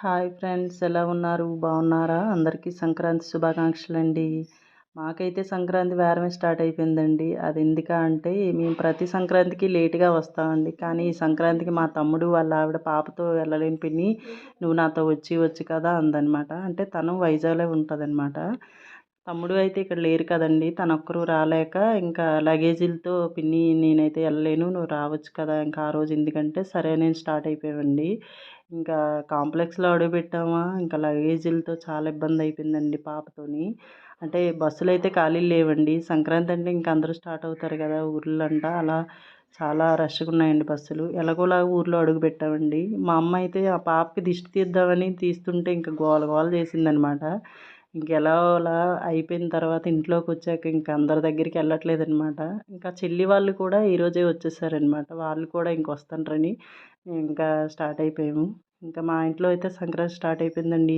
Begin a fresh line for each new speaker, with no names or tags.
Hi friends, ఎలా ఉన్నారు? బాగున్నారా? అందరికీ సంక్రాంతి శుభాకాంక్షలండి. మాకైతే సంక్రాంతి వారమే స్టార్ట్ అయిపోయిందండి. అది ఎందుకా అంటే మేము ప్రతి సంక్రాంతికి లేట్‌గా వస్తామండి. కానీ ఈ సంక్రాంతికి మా తమ్ముడు వాళ్ళ ఆవిడ పాపతో వెళ్ళలేను పిన్ని, నువ్వు నాతో వచ్చి కదా అందనమాట. అంటే తను వైజాగ్‌లో ఉంటదనమాట. తమ్ముడు అయితే ఇక్కడ లేరు కదండీ! తనొక్కరు రాలేక ఇంకా లగేజీలతో పిన్ని నేనైతే ఎళ్ళలేను. నువ్వు రావచ్చు కదా! ఇంకా ఆ రోజు ఎందుకంటే సరే అని స్టార్ట్ అయిపోయామండి. ఇంకా కాంప్లెక్స్‌లో అడుగుపెట్టామా, ఇంకా లగేజీలతో చాలా ఇబ్బందయిపోయిందండి పాపతోని. అంటే బస్సులైతే ఖాళీలు లేవండి. సంక్రాంతి అంటే ఇంక అందరూ స్టార్ట్ అవుతారు గదా! ఊర్లంట. అలా చాలా రష్‌గున్నాయండి బస్సులు. ఎలాగోలాగా ఊర్లో అడుగుపెట్టామండి. మా అమ్మ అయితే ఆ పాపకి దిష్టి తీద్దామని తీస్తుంటే ఇంక గోల గోల చేసిందనమాట. ఇంకెలాగోలా అయిపోయిన తర్వాత ఇంట్లోకొచ్చాక ఇంక అందరి దగ్గరికి ఎళ్ళట్లేదనమాట. ఇంకా చెల్లి వాళ్ళు కూడా ఈరోజే వచ్చేసారనమాట. వాళ్ళు కూడా ఇంకొస్తాండ్రని ఇంకా స్టార్ట్ అయిపోయాము. ఇంకా మా ఇంట్లో అయితే సంక్రాంతి స్టార్ట్ అయిపోయిందండి.